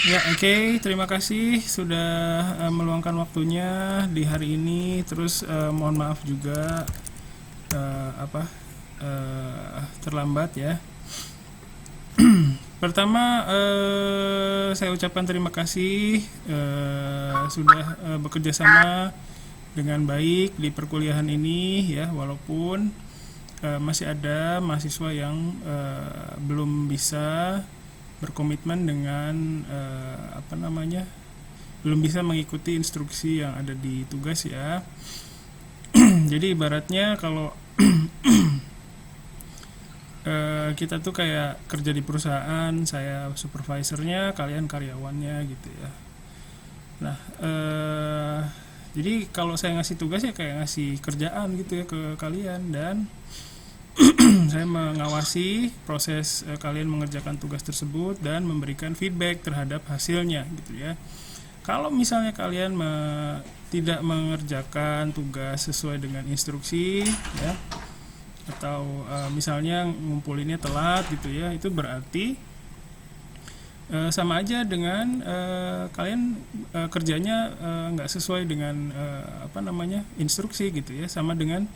Ya, oke. Terima kasih sudah meluangkan waktunya di hari ini. Terus mohon maaf juga terlambat ya. Pertama, saya ucapkan terima kasih sudah bekerja sama dengan baik di perkuliahan ini ya, walaupun masih ada mahasiswa yang belum bisa berkomitmen dengan belum bisa mengikuti instruksi yang ada di tugas ya. Jadi ibaratnya kalau kita tuh kayak kerja di perusahaan, saya supervisornya, kalian karyawannya gitu ya. Nah, jadi kalau saya ngasih tugas ya kayak ngasih kerjaan gitu ya ke kalian, dan saya mengawasi proses kalian mengerjakan tugas tersebut dan memberikan feedback terhadap hasilnya gitu ya. Kalau misalnya kalian tidak mengerjakan tugas sesuai dengan instruksi ya, atau misalnya ngumpulinnya telat gitu ya, itu berarti sama aja dengan kalian kerjanya nggak sesuai dengan instruksi gitu ya. Sama dengan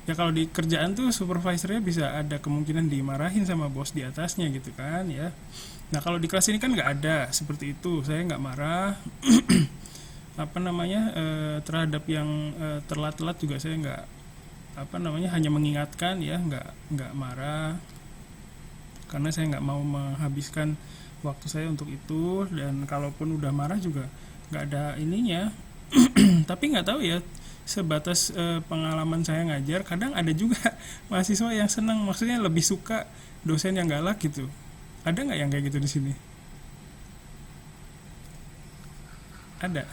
ya, kalau di kerjaan tuh supervisornya bisa ada kemungkinan dimarahin sama bos di atasnya gitu kan ya. Nah, kalau di kelas ini kan nggak ada seperti itu. Saya nggak marah terhadap yang telat-telat juga. Saya nggak hanya mengingatkan ya, nggak marah, karena saya nggak mau menghabiskan waktu saya untuk itu. Dan kalaupun udah marah juga nggak ada ininya. Tapi nggak tahu ya, sebatas pengalaman saya ngajar, kadang ada juga mahasiswa yang senang, maksudnya lebih suka dosen yang galak gitu. Ada nggak yang kayak gitu di sini? Ada.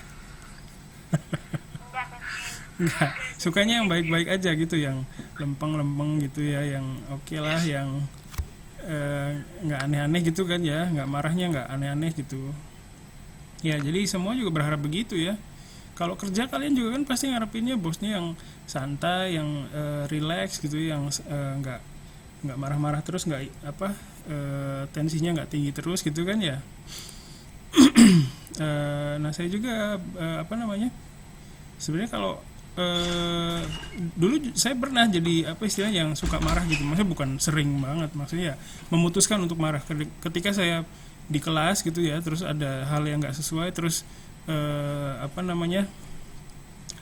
Nggak, sukanya yang baik-baik aja gitu, yang lempeng-lempeng gitu ya, yang oke lah, yang nggak aneh-aneh gitu kan ya, nggak marahnya nggak aneh-aneh gitu ya. Jadi semua juga berharap begitu ya. Kalau kerja kalian juga kan pasti ngarepinnya bosnya yang santai, yang relax gitu, yang nggak marah-marah terus, nggak tensinya nggak tinggi terus gitu kan ya. Nah, saya juga sebenarnya kalau dulu saya pernah jadi istilahnya yang suka marah gitu. Maksudnya bukan sering banget, maksudnya ya memutuskan untuk marah ketika saya di kelas gitu ya, terus ada hal yang nggak sesuai, terus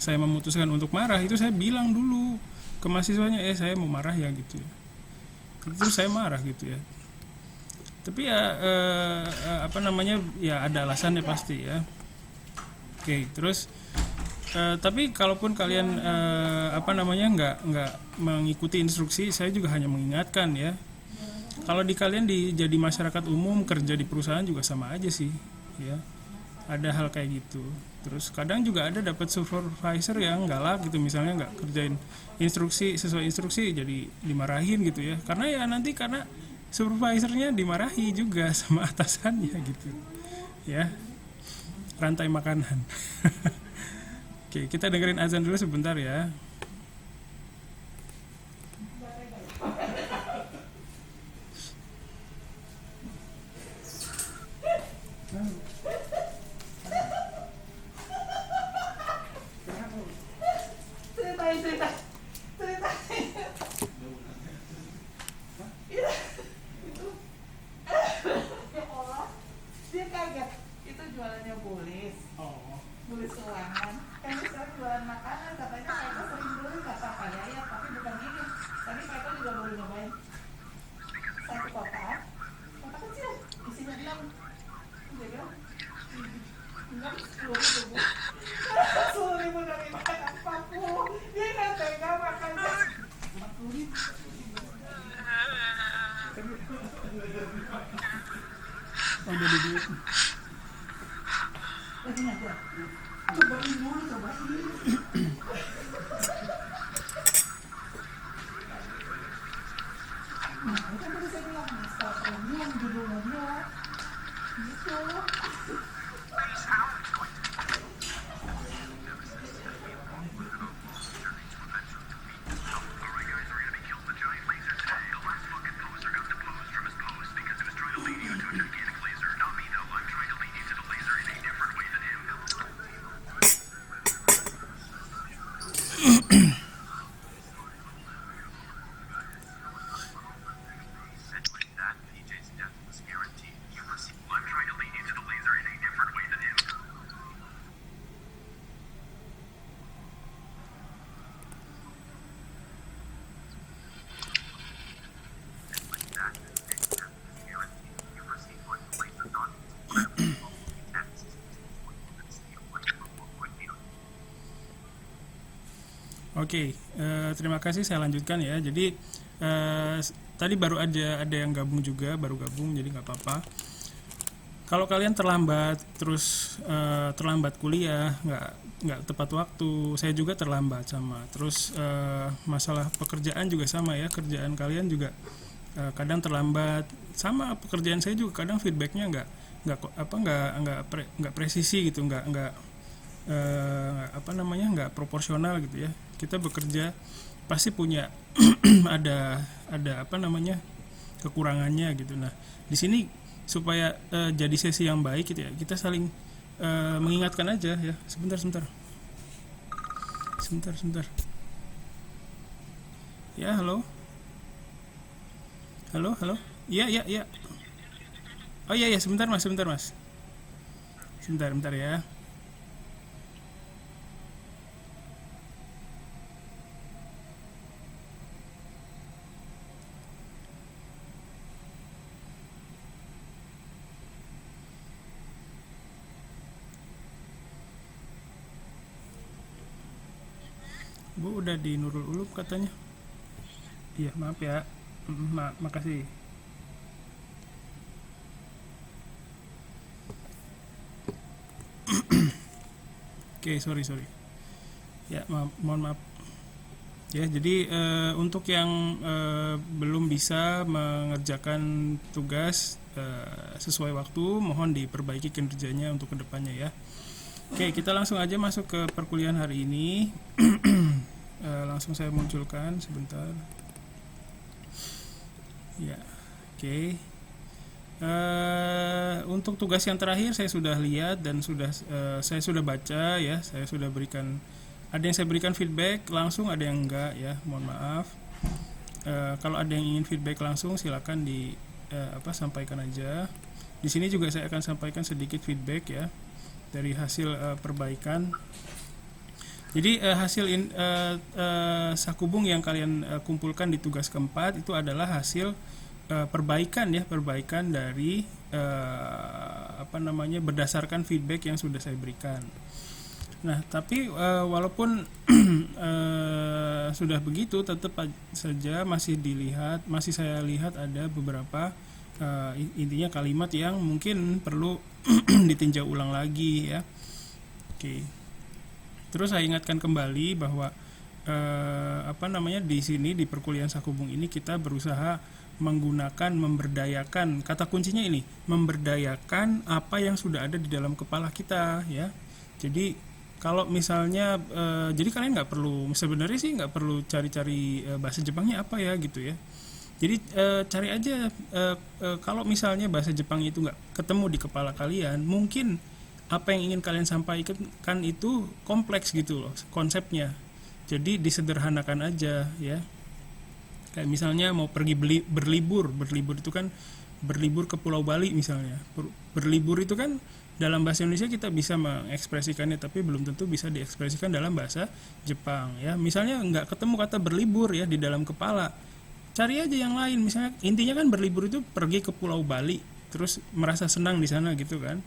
saya memutuskan untuk marah. Itu saya bilang dulu ke mahasiswanya, saya mau marah ya gitu ya. Terus saya marah gitu ya. Tapi ya ya ada alasannya pasti ya. Oke, terus tapi kalaupun kalian nggak mengikuti instruksi, saya juga hanya mengingatkan ya. Kalau di kalian jadi masyarakat umum, kerja di perusahaan juga sama aja sih ya. Ada hal kayak gitu. Terus kadang juga ada dapat supervisor yang galak gitu, misalnya nggak kerjain instruksi sesuai instruksi, jadi dimarahin gitu ya. Karena supervisornya dimarahi juga sama atasannya gitu ya. Rantai makanan. Oke, kita dengerin azan dulu sebentar ya. Oh, jadi duit. Oke, terima kasih. Saya lanjutkan ya. Jadi tadi baru ada yang gabung juga, baru gabung, jadi nggak apa-apa. Kalau kalian terlambat, terus terlambat kuliah, nggak tepat waktu, saya juga terlambat sama. Terus masalah pekerjaan juga sama ya, kerjaan kalian juga kadang terlambat. Sama pekerjaan saya juga kadang feedbacknya nggak presisi gitu, apa namanya, nggak proporsional gitu ya. Kita bekerja pasti punya ada apa namanya, kekurangannya gitu. Nah di sini supaya jadi sesi yang baik gitu ya, kita saling mengingatkan aja ya. Sebentar ya. Halo. Iya. Oh iya, sebentar mas, sebentar ya. Bu udah di Nurul Ulum katanya. Iya maaf ya. Makasih. Oke, sorry ya, mohon maaf ya. Jadi untuk yang belum bisa mengerjakan tugas sesuai waktu, mohon diperbaiki kinerjanya untuk kedepannya ya. Oke, kita langsung aja masuk ke perkuliahan hari ini. Langsung saya munculkan sebentar ya. Oke. Untuk tugas yang terakhir saya sudah lihat dan saya sudah baca ya. Saya sudah berikan, ada yang saya berikan feedback langsung, ada yang enggak ya, mohon maaf. Kalau ada yang ingin feedback langsung silakan sampaikan aja. Di sini juga saya akan sampaikan sedikit feedback ya dari hasil perbaikan. Jadi hasil sakubung yang kalian kumpulkan di tugas keempat itu adalah hasil perbaikan dari berdasarkan feedback yang sudah saya berikan. Nah, tapi walaupun sudah begitu, tetap saja masih saya lihat ada beberapa intinya kalimat yang mungkin perlu ditinjau ulang lagi ya. Oke. Terus saya ingatkan kembali bahwa di sini di perkuliahan sakubung ini kita berusaha memberdayakan, kata kuncinya ini, memberdayakan apa yang sudah ada di dalam kepala kita ya. Jadi kalau misalnya jadi kalian sebenarnya nggak perlu cari-cari bahasa Jepangnya apa ya gitu ya. Jadi cari aja kalau misalnya bahasa Jepang itu nggak ketemu di kepala kalian, mungkin apa yang ingin kalian sampaikan itu kompleks gitu loh konsepnya. Jadi disederhanakan aja ya. Kayak misalnya mau pergi berlibur itu kan berlibur ke Pulau Bali misalnya. Berlibur itu kan dalam bahasa Indonesia kita bisa mengekspresikannya, tapi belum tentu bisa diekspresikan dalam bahasa Jepang ya. Misalnya nggak ketemu kata berlibur ya di dalam kepala, cari aja yang lain. Misalnya intinya kan berlibur itu pergi ke Pulau Bali, terus merasa senang di sana gitu kan.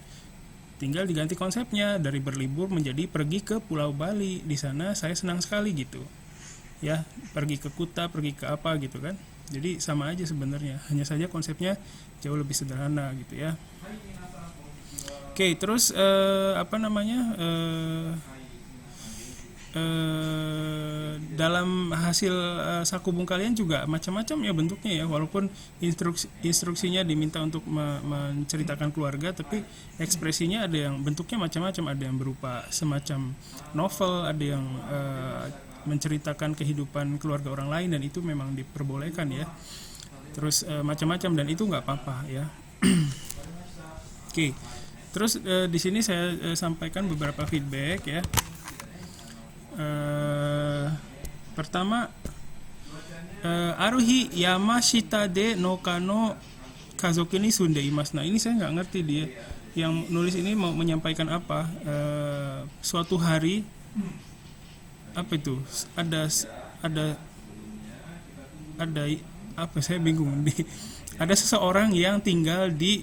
Tinggal diganti konsepnya dari berlibur menjadi pergi ke Pulau Bali. Di sana saya senang sekali gitu. Ya, pergi ke Kuta, pergi ke apa gitu kan. Jadi sama aja sebenarnya. Hanya saja konsepnya jauh lebih sederhana gitu ya. Oke, terus dalam hasil sakubung kalian juga macam-macam ya bentuknya ya, walaupun instruksinya diminta untuk menceritakan keluarga, tapi ekspresinya ada yang bentuknya macam-macam. Ada yang berupa semacam novel, ada yang menceritakan kehidupan keluarga orang lain, dan itu memang diperbolehkan ya. Terus macam-macam, dan itu nggak apa-apa ya. Oke. Terus di sini saya sampaikan beberapa feedback ya. Pertama, Aruhi Yamashita de Nokano Kazoku ni sunde imasu. Nah, ini saya nggak ngerti dia yang nulis ini mau menyampaikan apa. Suatu hari apa itu? Ada apa, saya bingung. Ada seseorang yang tinggal di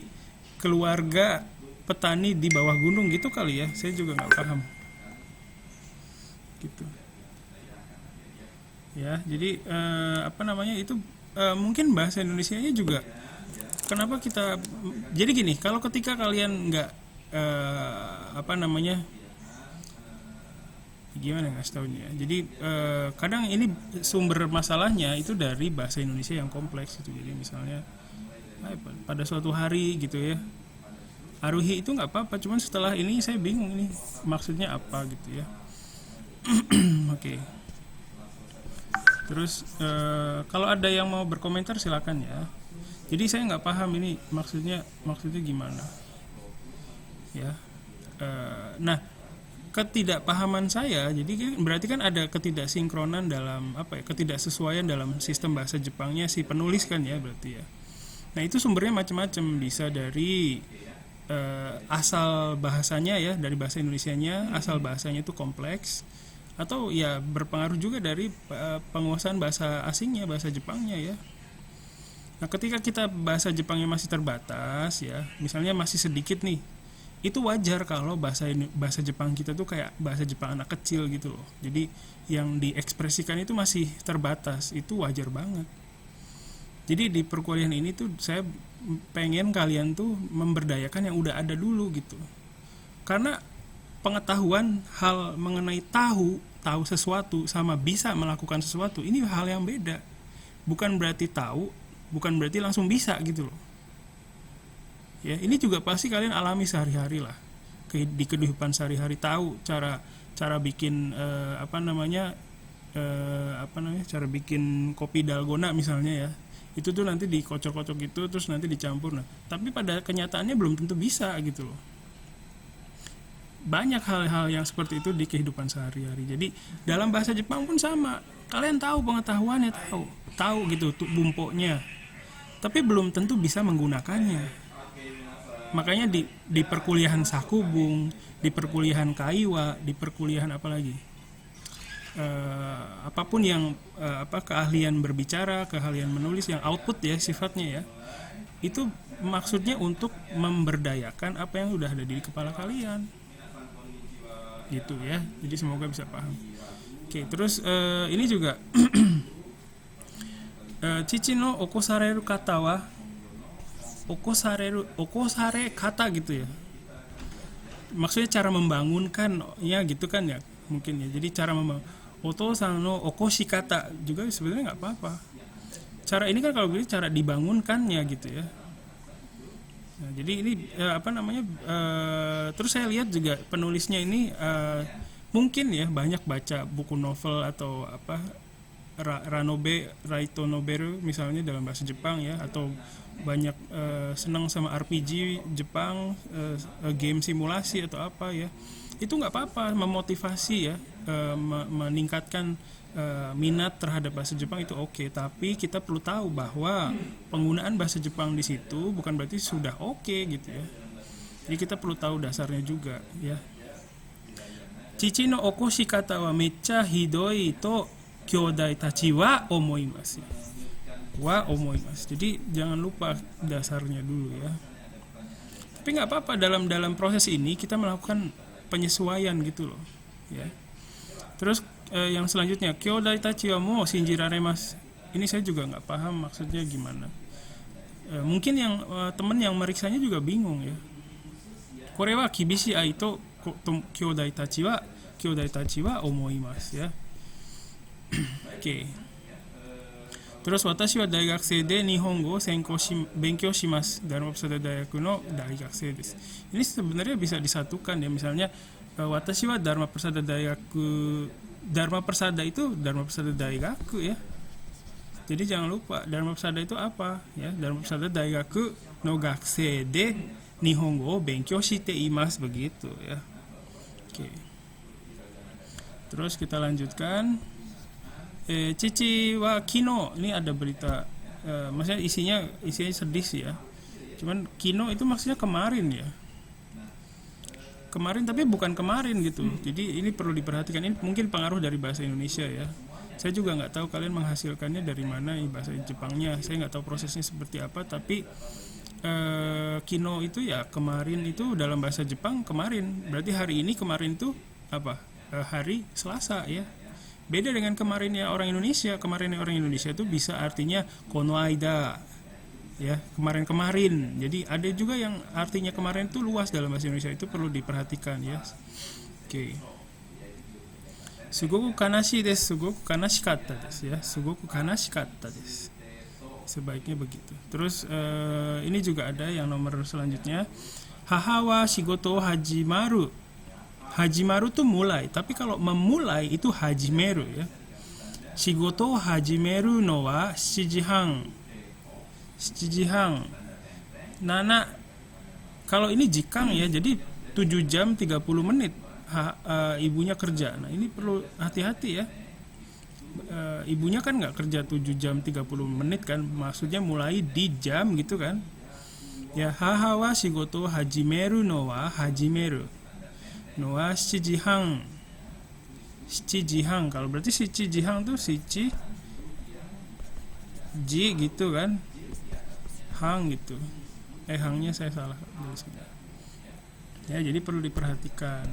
keluarga petani di bawah gunung gitu kali ya, saya juga nggak paham gitu ya. Jadi apa namanya itu, mungkin bahasa Indonesianya juga kenapa kita, jadi gini, kalau ketika kalian nggak apa namanya, gimana ngasih taunya ya, jadi kadang ini sumber masalahnya itu dari bahasa Indonesia yang kompleks gitu. Jadi misalnya pada suatu hari gitu ya, Aruhi itu nggak apa-apa, cuman setelah ini saya bingung ini maksudnya apa gitu ya. Oke. Terus kalau ada yang mau berkomentar silakan ya. Jadi saya nggak paham ini maksudnya gimana ya. Nah, ketidakpahaman saya, jadi berarti kan ada ketidaksinkronan dalam apa ya, ketidaksesuaian dalam sistem bahasa Jepangnya si penulis kan ya, berarti ya. Nah, itu sumbernya macam-macam, bisa dari asal bahasanya ya, dari bahasa Indonesianya, asal bahasanya itu kompleks, atau ya berpengaruh juga dari penguasaan bahasa asingnya, bahasa Jepangnya ya. Nah, ketika kita bahasa Jepangnya masih terbatas ya, misalnya masih sedikit nih, itu wajar kalau bahasa Jepang kita tuh kayak bahasa Jepang anak kecil gitu loh. Jadi yang diekspresikan itu masih terbatas, itu wajar banget. Jadi di perkuliahan ini tuh saya pengen kalian tuh memberdayakan yang udah ada dulu gitu. Karena pengetahuan hal mengenai tahu sesuatu sama bisa melakukan sesuatu, ini hal yang beda. Bukan berarti tahu, bukan berarti langsung bisa gitu loh. Ya, ini juga pasti kalian alami sehari-hari lah. Di kehidupan sehari-hari, tahu cara bikin cara bikin kopi dalgona misalnya ya. Itu tuh nanti dikocok-kocok gitu, terus nanti dicampur. Nah, tapi pada kenyataannya belum tentu bisa gitu loh. Banyak hal-hal yang seperti itu di kehidupan sehari-hari. Jadi dalam bahasa Jepang pun sama. Kalian tahu pengetahuannya, tahu gitu tuh bumpoknya, tapi belum tentu bisa menggunakannya. Makanya di perkuliahan Sakubung, di perkuliahan Kaiwa, di perkuliahan apa lagi, apapun yang keahlian berbicara, keahlian menulis yang output ya sifatnya ya, itu maksudnya untuk memberdayakan apa yang udah ada di kepala kalian gitu ya. Jadi semoga bisa paham. Oke, terus ini juga Cici no okosareru kata wa okosare kata gitu ya, maksudnya cara membangunkan ya gitu kan ya, mungkin ya. Jadi cara membangun otosan no okoshi kata juga sebenarnya nggak apa-apa. Cara ini kan kalau begini cara dibangunkannya gitu ya. Nah, jadi ini terus saya lihat juga penulisnya ini mungkin ya banyak baca buku novel atau apa Raito Noberu misalnya dalam bahasa Jepang ya, atau banyak senang sama RPG Jepang, game simulasi atau apa ya. Itu nggak apa-apa, memotivasi ya, meningkatkan minat terhadap bahasa Jepang itu oke. Tapi kita perlu tahu bahwa penggunaan bahasa Jepang di situ bukan berarti sudah oke gitu ya. Jadi kita perlu tahu dasarnya juga ya. Chichi no okoshi kata wa mecca hidoi to kyodai tachi wa omoimasu. Jadi jangan lupa dasarnya dulu ya. Tapi nggak apa-apa, dalam proses ini kita melakukan penyesuaian gitu loh ya. Terus yang selanjutnya kyodai tachi wa mo shinjiraremasu. Ini saya juga nggak paham maksudnya gimana. Mungkin yang teman yang meriksanya juga bingung ya. Kore wa kibishi ai to kyodai tachi wa omoimasu ya. Oke. Terus watashi wa daigakusei de nihongo senkou benkyou shimasu Dharma Persada Daigaku no daigakusei desu. Ini sebenarnya bisa disatukan ya, misalnya watashi wa Dharma Persada Daigaku, Dharma Persada itu Dharma Persada Daigaku ya. Jadi jangan lupa Dharma Persada itu apa ya? Dharma Persada Daigaku no gakusei de nihongo benkyou shite imasu, begitu ya. Oke. Terus kita lanjutkan. Cici wa kino, ini ada berita, maksudnya isinya sedih sih ya. Cuman kino itu maksudnya kemarin ya. Kemarin tapi bukan kemarin gitu. Jadi ini perlu diperhatikan, ini mungkin pengaruh dari bahasa Indonesia ya. Saya juga nggak tahu kalian menghasilkannya dari mana bahasa Jepangnya. Saya nggak tahu prosesnya seperti apa, tapi kino itu ya kemarin, itu dalam bahasa Jepang kemarin. Berarti hari ini, kemarin itu apa? Hari Selasa ya. Beda dengan kemarinnya orang Indonesia. Kemarinnya orang Indonesia itu bisa artinya kono aida ya, kemarin-kemarin. Jadi ada juga yang artinya kemarin itu luas dalam bahasa Indonesia, itu perlu diperhatikan ya. Oke. Sugoku kanashi desu, sugoku kanashikatta desu ya. Sugoku kanashikatta desu. Sebaiknya begitu. Terus ini juga ada yang nomor selanjutnya. Haha wa shigoto hajimaru. Hajimaru tuh mulai, tapi kalau memulai itu hajimeru ya. Shigoto hajimeru no wa 7時半. 7時半. Nana, kalau ini jikang ya, jadi 7 jam 30 menit ibunya kerja. Nah ini perlu hati-hati ya. Ibunya kan nggak kerja 7 jam 30 menit kan, maksudnya mulai di jam gitu kan ya. Haha wa shigoto hajimeru no wa hajimeru no wa 7時半. 7時半, kalau berarti 7時半tuh shichi ji gitu kan, hang gitu. Hangnya saya salah ya, jadi perlu diperhatikan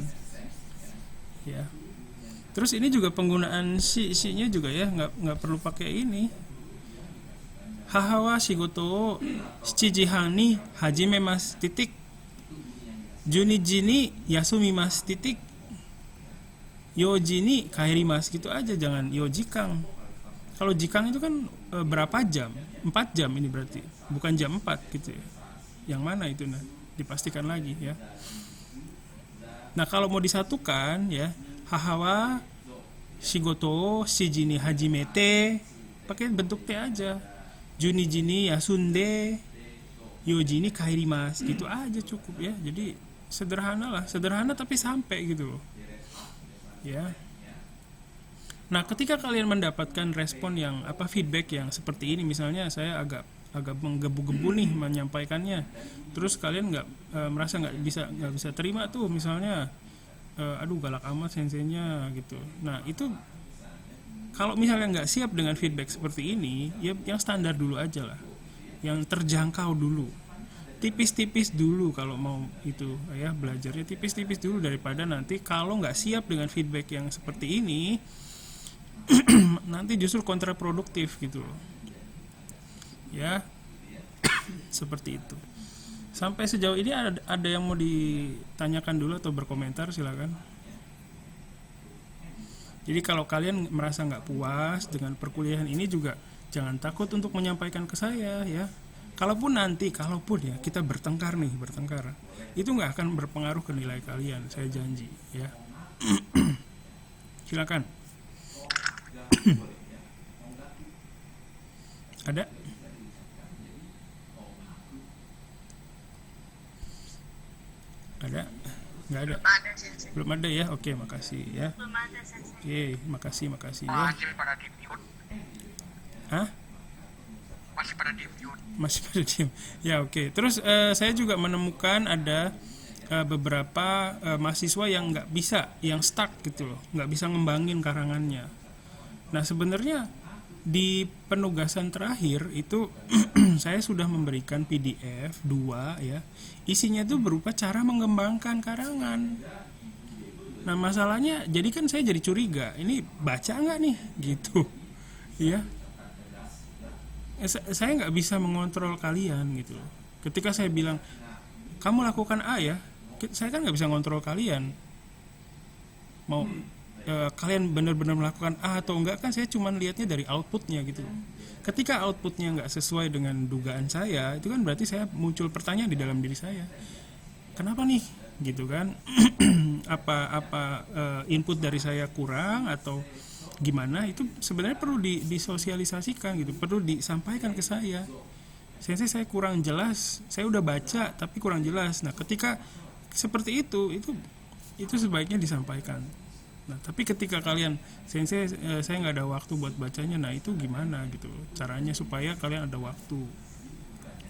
ya. Terus ini juga penggunaan si-nya juga ya, nggak perlu pakai ini. Haha wa shigoto 7時半に始めますtitik. 12時に休みますtitik. 4時に帰りますgitu aja, jangan yo jikang. Kalau jikang itu kan berapa jam? 4 jam ini berarti, bukan jam 4 gitu ya. Yang mana itu, nah dipastikan lagi ya. Nah kalau mau disatukan ya, haha wa shigoto 7時に始めて, pakai bentuk T aja. 12時に休んで 4時に帰りますgitu aja cukup ya. Jadi sederhana lah, sederhana tapi sampai gitu ya. Nah ketika kalian mendapatkan respon yang feedback yang seperti ini, misalnya saya agak menggebu-gebu nih menyampaikannya, terus kalian merasa nggak bisa terima tuh, misalnya aduh galak amat senseinya gitu. Nah itu kalau misalnya nggak siap dengan feedback seperti ini ya, yang standar dulu aja lah, yang terjangkau dulu, tipis-tipis dulu kalau mau itu ya, belajarnya tipis-tipis dulu, daripada nanti kalau nggak siap dengan feedback yang seperti ini nanti justru kontraproduktif gitu loh ya. Seperti itu. Sampai sejauh ini ada yang mau ditanyakan dulu atau berkomentar, silakan. Jadi kalau kalian merasa nggak puas dengan perkuliahan ini juga jangan takut untuk menyampaikan ke saya ya. Kalaupun ya kita bertengkar, itu nggak akan berpengaruh ke nilai kalian, saya janji ya. Silakan. Ada? Ada? Nggak ada? Belum ada ya? Oke, makasih ya. Oke, makasih ya. Hah? Masih pada diem. Ya oke. Terus saya juga menemukan ada beberapa mahasiswa yang nggak bisa, yang stuck gitu loh, nggak bisa ngembangin karangannya. Nah sebenarnya di penugasan terakhir itu saya sudah memberikan PDF 2 ya. Isinya tuh berupa cara mengembangkan karangan. Nah masalahnya, jadi kan saya jadi curiga, ini baca nggak nih gitu ya. Saya nggak bisa mengontrol kalian gitu. Ketika saya bilang kamu lakukan A ya, saya kan nggak bisa ngontrol kalian. Mau kalian benar-benar melakukan A atau enggak kan saya cuma lihatnya dari outputnya gitu. Ketika outputnya nggak sesuai dengan dugaan saya, itu kan berarti saya muncul pertanyaan di dalam diri saya. Kenapa nih? Gitu kan? apa input dari saya kurang atau gimana? Itu sebenarnya perlu disosialisasikan gitu, perlu disampaikan ke saya. Saya kurang jelas, saya udah baca tapi kurang jelas. Nah ketika seperti itu sebaiknya disampaikan. Nah tapi ketika kalian saya nggak ada waktu buat bacanya, nah itu gimana gitu caranya supaya kalian ada waktu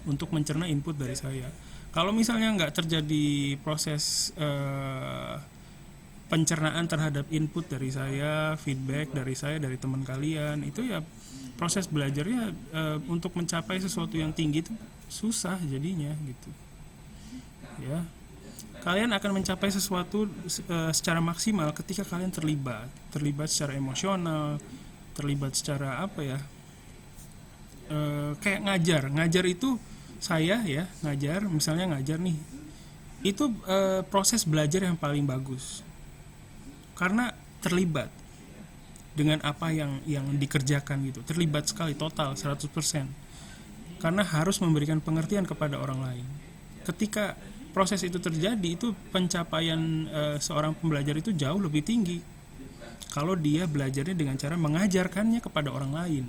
untuk mencerna input dari saya. Kalau misalnya nggak terjadi proses pencernaan terhadap input dari saya, feedback dari saya, dari teman kalian, itu ya proses belajarnya untuk mencapai sesuatu yang tinggi itu susah jadinya gitu ya. Kalian akan mencapai sesuatu secara maksimal ketika kalian terlibat secara emosional, terlibat secara apa ya, kayak ngajar itu saya ya misalnya ngajar nih, itu proses belajar yang paling bagus karena terlibat dengan apa yang dikerjakan gitu, terlibat sekali total 100%, karena harus memberikan pengertian kepada orang lain. Ketika proses itu terjadi, itu pencapaian seorang pembelajar itu jauh lebih tinggi kalau dia belajarnya dengan cara mengajarkannya kepada orang lain,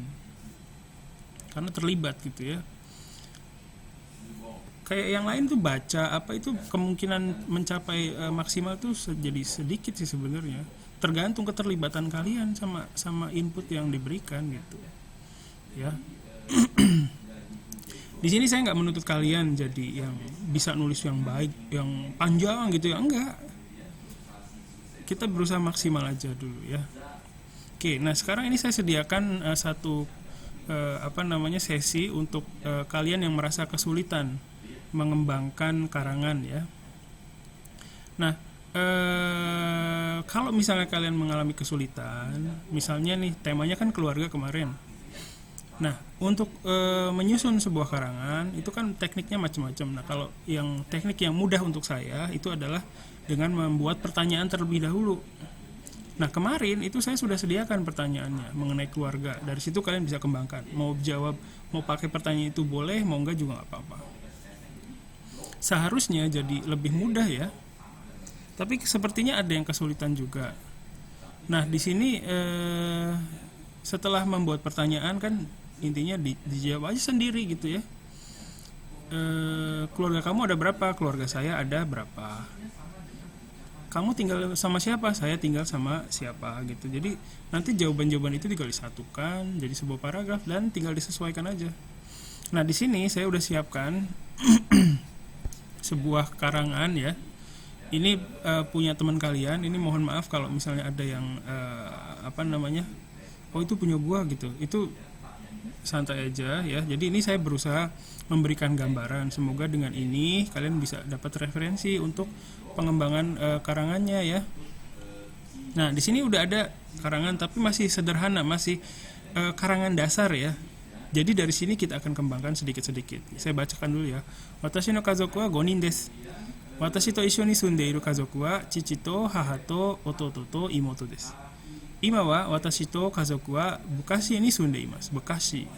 karena terlibat gitu ya. Kayak yang lain tuh baca apa, itu kemungkinan mencapai maksimal tuh jadi sedikit sih sebenarnya, tergantung keterlibatan kalian sama input yang diberikan gitu ya. Di sini saya nggak menuntut kalian jadi yang bisa nulis yang baik, yang panjang gitu ya, enggak. Kita berusaha maksimal aja dulu ya. Oke, nah sekarang ini saya sediakan satu sesi untuk kalian yang merasa kesulitan mengembangkan karangan ya. Nah, kalau misalnya kalian mengalami kesulitan, misalnya nih temanya kan keluarga kemarin. Nah, untuk menyusun sebuah karangan itu kan tekniknya macam-macam. Nah, kalau yang teknik yang mudah untuk saya itu adalah dengan membuat pertanyaan terlebih dahulu. Nah, kemarin itu saya sudah sediakan pertanyaannya mengenai keluarga. Dari situ kalian bisa kembangkan. Mau jawab, mau pakai pertanyaan itu boleh, mau enggak juga nggak apa-apa. Seharusnya jadi lebih mudah ya. Tapi sepertinya ada yang kesulitan juga. Nah, di sini setelah membuat pertanyaan kan intinya dijawab aja sendiri gitu ya. Keluarga kamu ada berapa? Keluarga saya ada berapa? Kamu tinggal sama siapa? Saya tinggal sama siapa gitu. Jadi nanti jawaban-jawaban itu tinggal disatukan jadi sebuah paragraf dan tinggal disesuaikan aja. Nah, di sini saya udah siapkan sebuah karangan ya. Ini punya teman kalian. Ini mohon maaf kalau misalnya ada yang oh itu punya gua gitu. Itu santai aja ya. Jadi ini saya berusaha memberikan gambaran. Semoga dengan ini kalian bisa dapat referensi untuk pengembangan karangannya ya. Nah, di sini udah ada karangan tapi masih sederhana, masih karangan dasar ya. Jadi dari sini kita akan kembangkan sedikit-sedikit. Saya bacakan dulu ya. Watashi no kazoku wa 5 人です。私と一緒に住んでいる家族は父と母と弟と妹です。今は私と家族は昔に住んでいます。昔。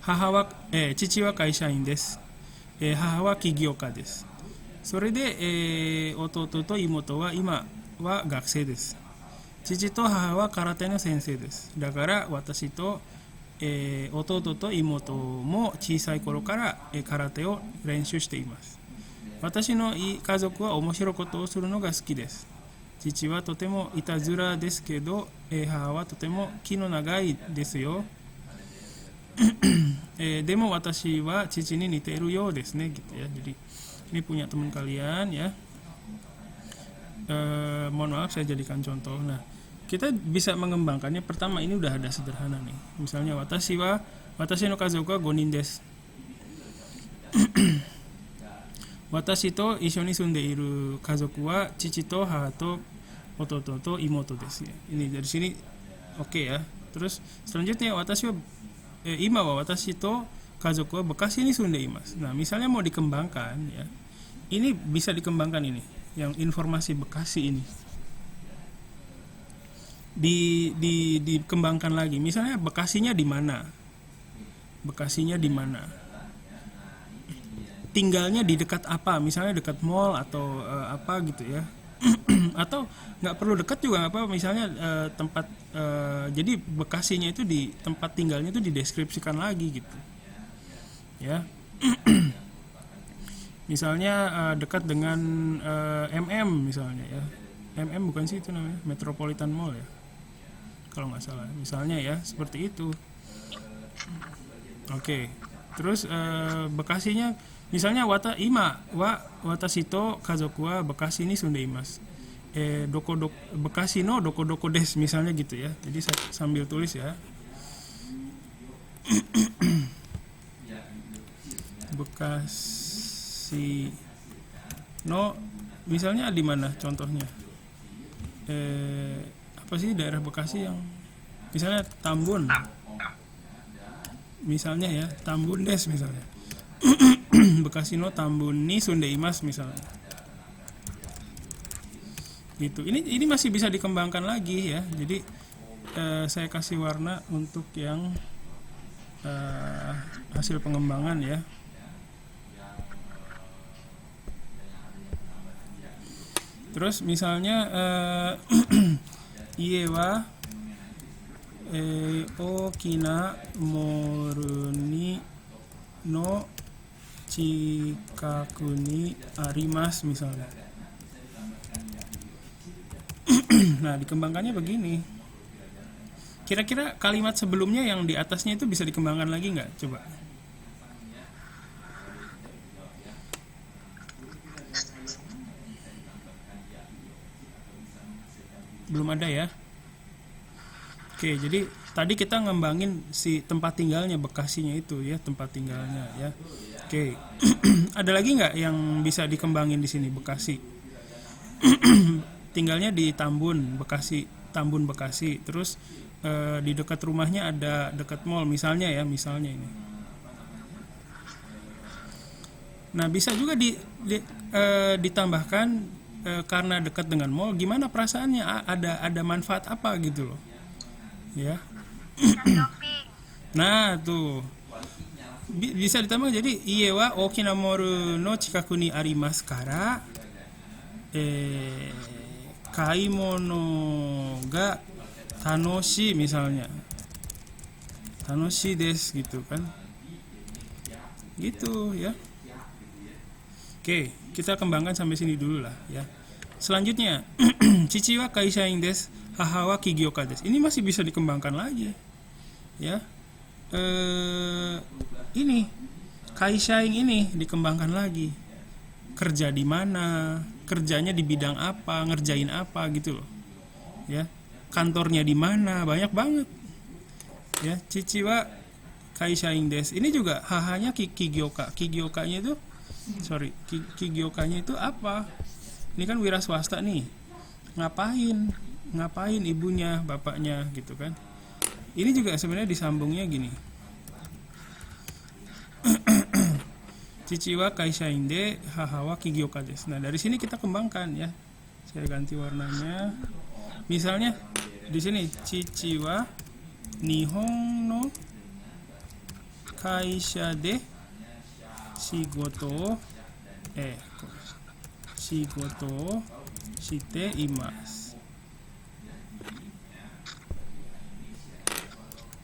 父は会社員です。母は起業家です。それで、弟と妹は今は学生です。父と母は空手の先生です。だから私と弟と妹も小さい頃から空手を練習しています。私の家族は面白いことをするのが好きです。父はとてもいたずらですけど、母はとても気の長いですよ。でも私は父に似ているようですねgitu ya. Jadi ini punya teman kalian ya. Mohon maaf saya jadikan contoh. Nah, kita bisa mengembangkannya. Pertama ini udah ada sederhana nih. Misalnya watashi no kazoku wa 5 人です。私と一緒に住んでいる家族は父と母と弟と妹です。Ini dari sini oke ya. Terus selanjutnya ima wa watashi to kazoku wa Bekasi ni sunde imasu. Nah, misalnya mau dikembangkan ya. Ini bisa dikembangkan ini, yang informasi Bekasi ini. Dikembangkan lagi. Misalnya Bekasinya di mana? Bekasinya di mana? Tinggalnya di dekat apa? Misalnya dekat mall atau apa gitu ya. Atau nggak perlu dekat juga nggak apa, misalnya tempat jadi Bekasinya itu di tempat tinggalnya itu dideskripsikan lagi gitu ya. Misalnya dekat dengan misalnya ya, bukan sih itu namanya, Metropolitan Mall ya kalau nggak salah, misalnya ya seperti itu. Oke. Terus Bekasinya misalnya watashi to kazoku wa Bekasi ni sunde imasu. Bekasi no doko doko des misalnya gitu ya. Jadi saya sambil tulis ya. Bekasi no misalnya di mana contohnya? Apa sih daerah Bekasi yang misalnya Tambun. Misalnya ya, Tambun des misalnya. Bekasi no Tambun ni Sundeimas misalnya. Gitu. Ini masih bisa dikembangkan lagi ya. Jadi saya kasih warna untuk yang hasil pengembangan ya. Terus misalnya Iewa Okina Moruni no Chikaku ni arimasu misalnya. Nah, dikembangkannya begini. Kira-kira kalimat sebelumnya yang di atasnya itu bisa dikembangkan lagi nggak? Coba. Belum ada ya? Oke, jadi tadi kita ngembangin si tempat tinggalnya, Bekasinya itu ya, tempat tinggalnya ya. Oke, ada lagi nggak yang bisa dikembangin di sini, Bekasi? Tinggalnya di Tambun, Bekasi, Tambun Bekasi. Terus di dekat rumahnya ada dekat mall misalnya ya, misalnya ini. Nah, bisa juga ditambahkan karena dekat dengan mall, gimana perasaannya? Ada manfaat apa gitu loh, ya? Nah, tuh bisa ditambah jadi Iewa Okinamoru no chikaku ni arimasu kara kaimono ga tanoshi misalnya. Tanoshi desu gitu kan. Gitu ya. Oke, kita kembangkan sampai sini dulu lah ya. Selanjutnya, Chichi wa kaishain desu, haha wa kigyoka desu. Ini masih bisa dikembangkan lagi. Ya. Ini kaishain ini dikembangkan lagi. Kerja di mana? Kerjanya di bidang apa? Ngerjain apa gitu loh. Ya. Kantornya di mana? Banyak banget. Ya, Chichi wa kaishain desu. Ini juga hahanya kigyoka. Kigyokanya itu Kigyokanya itu apa? Ini kan wira swasta nih. Ngapain ibunya, bapaknya gitu kan. Ini juga sebenarnya disambungnya gini. Chichi wa kaishain de haha wa kigyoka desu. Nah, dari sini kita kembangkan ya. Saya ganti warnanya. Misalnya di sini Chichi wa Nihon no kaisha de Shigoto shite imasu.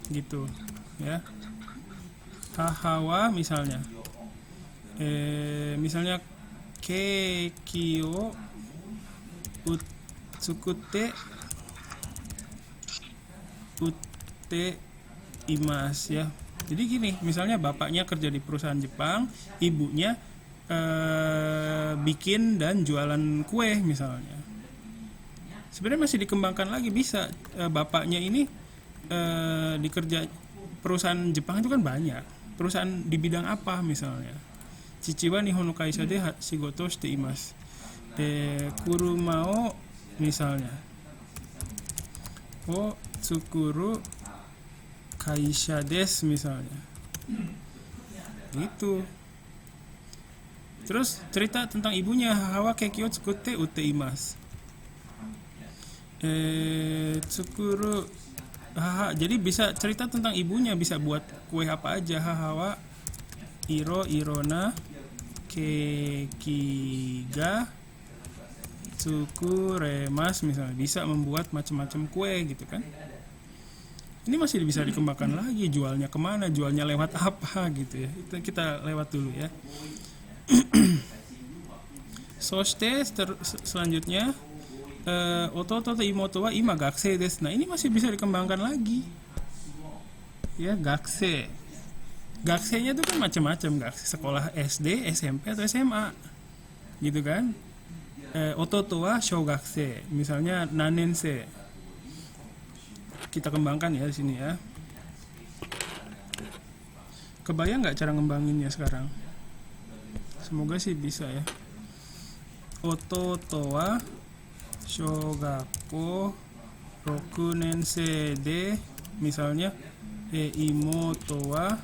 Gitu ya. Hahawa misalnya misalnya keki o tsukute imasu ya. Jadi gini, misalnya bapaknya kerja di perusahaan Jepang, ibunya bikin dan jualan kue misalnya. Sebenarnya masih dikembangkan lagi, bisa. Bapaknya ini dikerja perusahaan Jepang itu kan banyak. Perusahaan di bidang apa misalnya? Chichi wa Nihon no kaisha de shigoto shite imasu. Kuruma o misalnya. O tsukuru kaisha desu misalnya. Gitu. Terus cerita tentang ibunya, hawa keki o tsukute ute imasu. Tsukuru haha, jadi bisa cerita tentang ibunya, bisa buat kue apa aja. Hahawa irona keki ga tsukuremas misalnya, bisa membuat macam-macam kue gitu kan. Ini masih bisa dikembangkan lagi, jualnya kemana, jualnya lewat apa gitu ya. Kita lewat dulu ya. Soshite selanjutnya ototo to imoto wa ima gakusei desu. Nah, ini masih bisa dikembangkan lagi. Ya, gakusei. Gakuseinya itu kan macam-macam, gakusei sekolah SD, SMP atau SMA. Gitu kan? ototo wa shougakusei, misalnya nanensei. Kita kembangkan ya di sini ya. Kebayang nggak cara ngembanginnya sekarang? Semoga sih bisa ya. Ototo wa shogakko 6年生で misalnya imoto wa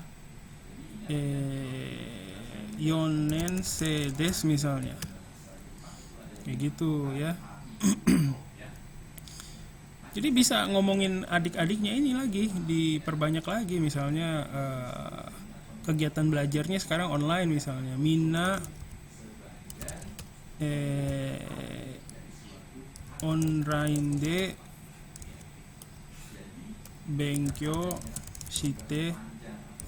4年生 des misalnya. Kayak gitu ya. Jadi bisa ngomongin adik-adiknya ini lagi, diperbanyak lagi, misalnya kegiatan belajarnya sekarang online misalnya. Minna online de benkyo shite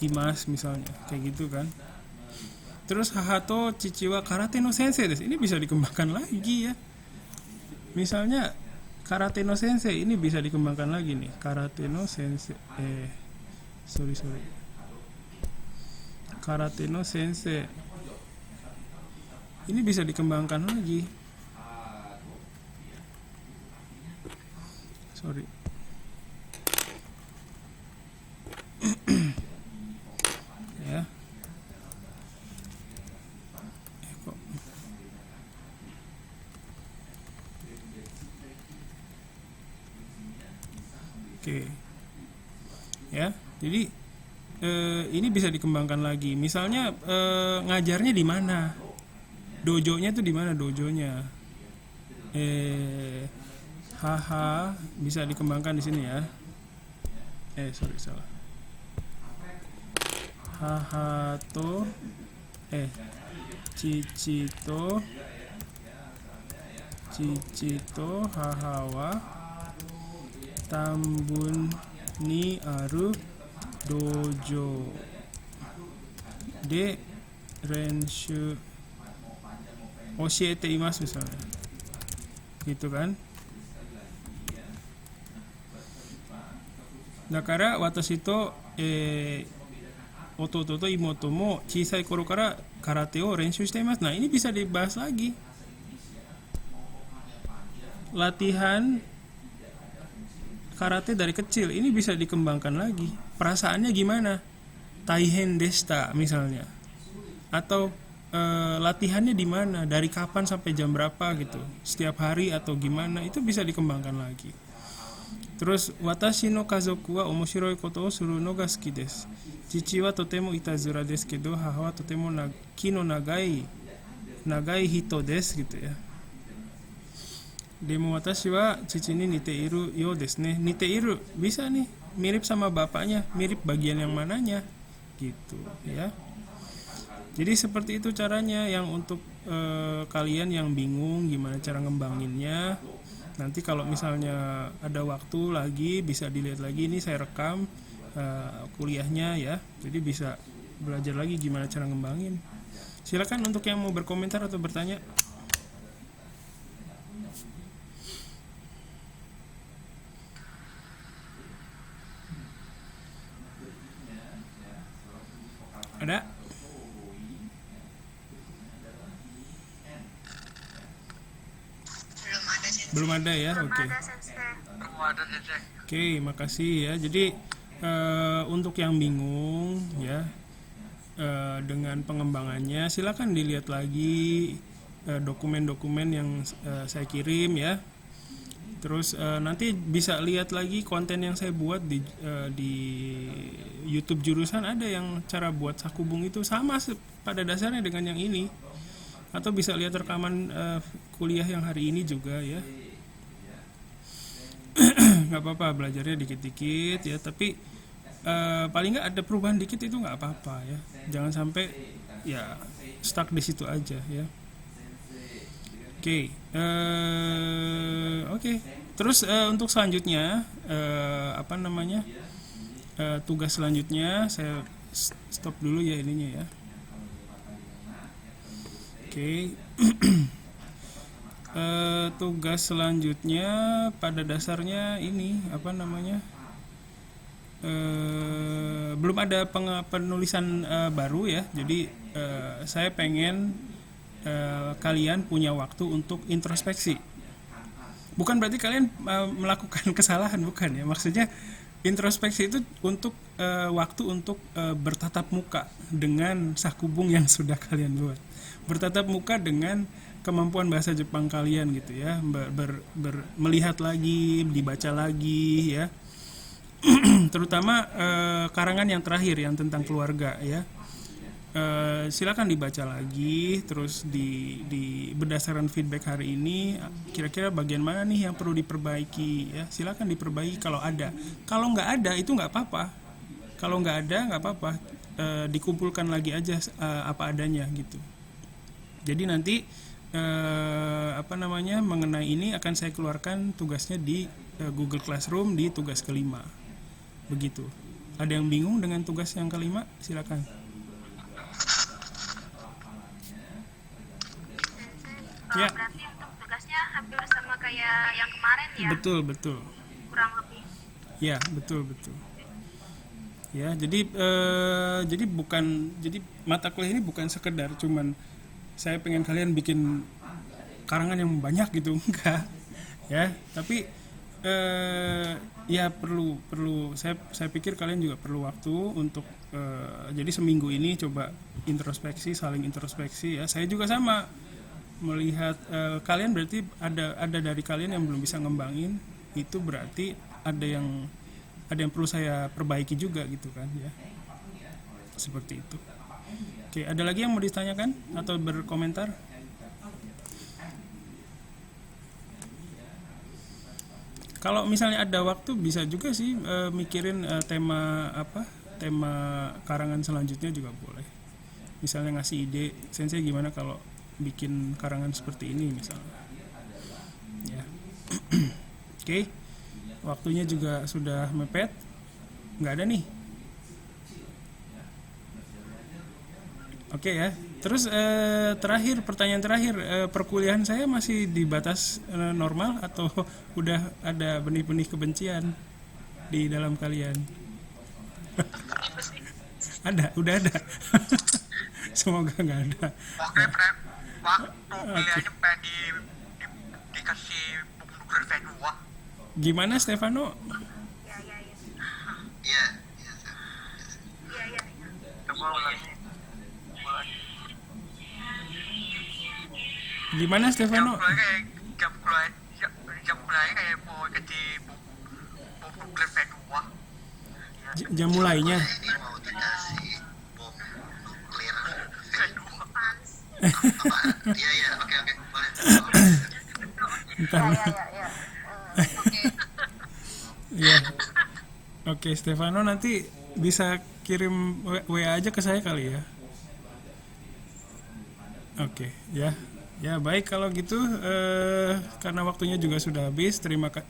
imas misalnya, kayak gitu kan. Terus hahato chichi wa karate no sensei desu. Ini bisa dikembangkan lagi ya. Misalnya karate no sensei ini bisa dikembangkan lagi nih. Karate no sensei sorry. Karate no sensei. Ini bisa dikembangkan lagi. Sorry. Ya. Kok. Oke. Ya, jadi ini bisa dikembangkan lagi. Misalnya ngajarnya di mana? Dojonya tuh di mana dojonya? Haha, bisa dikembangkan di sini ya. Sorry salah. Haha to Chichito haha wa Tambun ni aru dojo de renshu oshiete imasu misalnya. Gitu kan? Dakara watashi to ototo to imoto mo chisai koro kara karate o renshu shite imasu. Nah, ini bisa dibahas lagi. Latihan karate dari kecil ini bisa dikembangkan lagi. Perasaannya gimana? Taihen deshita misalnya. Atau latihannya di mana? Dari kapan sampai jam berapa gitu? Setiap hari atau gimana? Itu bisa dikembangkan lagi. Terus watashi no kazoku wa omoshiroi koto o suru no ga suki desu. Chichi wa totemo itazura desu kedo haha wa totemo ki no nagai hito desu gitu ya. Demo watashi wa chichi ni niteiru yo desu ne. Niteiru bisa nih, mirip sama bapaknya, mirip bagian yang mananya gitu ya. Jadi seperti itu caranya yang untuk kalian yang bingung gimana cara ngembanginnya. Nanti kalau misalnya ada waktu lagi bisa dilihat lagi, ini saya rekam kuliahnya ya. Jadi bisa belajar lagi gimana cara ngembangin. Silakan untuk yang mau berkomentar atau bertanya. Ada? Belum ada ya, oke. Oke, makasih ya. Jadi untuk yang bingung ya dengan pengembangannya, silakan dilihat lagi dokumen-dokumen yang saya kirim ya. Terus nanti bisa lihat lagi konten yang saya buat di YouTube jurusan, ada yang cara buat sakubung itu sama pada dasarnya dengan yang ini. Atau bisa lihat rekaman kuliah yang hari ini juga ya. Nggak apa-apa, belajarnya dikit-dikit ya, tapi paling nggak ada perubahan dikit itu nggak apa-apa ya. Jangan sampai ya stuck di situ aja ya. Oke. Terus untuk selanjutnya tugas selanjutnya saya stop dulu ya ininya ya. Oke. Tugas selanjutnya pada dasarnya ini belum ada penulisan baru ya. Jadi saya pengen kalian punya waktu untuk introspeksi. Bukan berarti kalian melakukan kesalahan, bukan ya. Maksudnya introspeksi itu untuk waktu untuk bertatap muka dengan sakubung yang sudah kalian buat. Bertatap muka dengan kemampuan bahasa Jepang kalian gitu ya. Melihat lagi, dibaca lagi ya. Terutama karangan yang terakhir yang tentang keluarga ya. Silakan dibaca lagi, terus di berdasarkan feedback hari ini kira-kira bagian mana nih yang perlu diperbaiki ya, silakan diperbaiki kalau ada. Kalau nggak ada itu nggak apa-apa, kalau nggak ada nggak apa-apa, dikumpulkan lagi aja apa adanya gitu. Jadi nanti mengenai ini akan saya keluarkan tugasnya di Google Classroom di tugas kelima begitu. Ada yang bingung dengan tugas yang kelima? Silakan. Ya. Berarti untuk tugasnya hampir sama kayak yang kemarin ya? Betul. Kurang lebih. Ya, betul. Ya, jadi mata kuliah ini bukan sekedar cuman saya pengen kalian bikin karangan yang banyak gitu, enggak. Ya, tapi ya perlu saya pikir kalian juga perlu waktu untuk jadi seminggu ini coba saling introspeksi ya. Saya juga sama melihat kalian, berarti ada dari kalian yang belum bisa ngembangin, itu berarti ada yang perlu saya perbaiki juga gitu kan ya, seperti itu. Oke, ada lagi yang mau ditanyakan atau berkomentar? Kalau misalnya ada waktu bisa juga sih mikirin tema karangan selanjutnya juga boleh. Misalnya ngasih ide, sensei gimana kalau bikin karangan seperti ini misalnya ya. Oke. Waktunya juga sudah mepet, nggak ada nih. Oke ya. Terus pertanyaan terakhir, perkuliahan saya masih di batas normal atau udah ada benih-benih kebencian di dalam kalian? Udah ada. Semoga nggak ada. Waktu kuliahnya pengen dikasih buku V2. Gimana Stefano? Iya. Gimana Stefano? Jam mulai kayak mau jadi buku V2. Jam mulainya. Ini mau dikasih bom nuklir V2. Iya, oke, boleh. Bentar. Ya. Oke, Stefano nanti bisa kirim WA aja ke saya kali ya. Oke, ya. Ya baik kalau gitu, karena waktunya juga sudah habis. Terima kasih.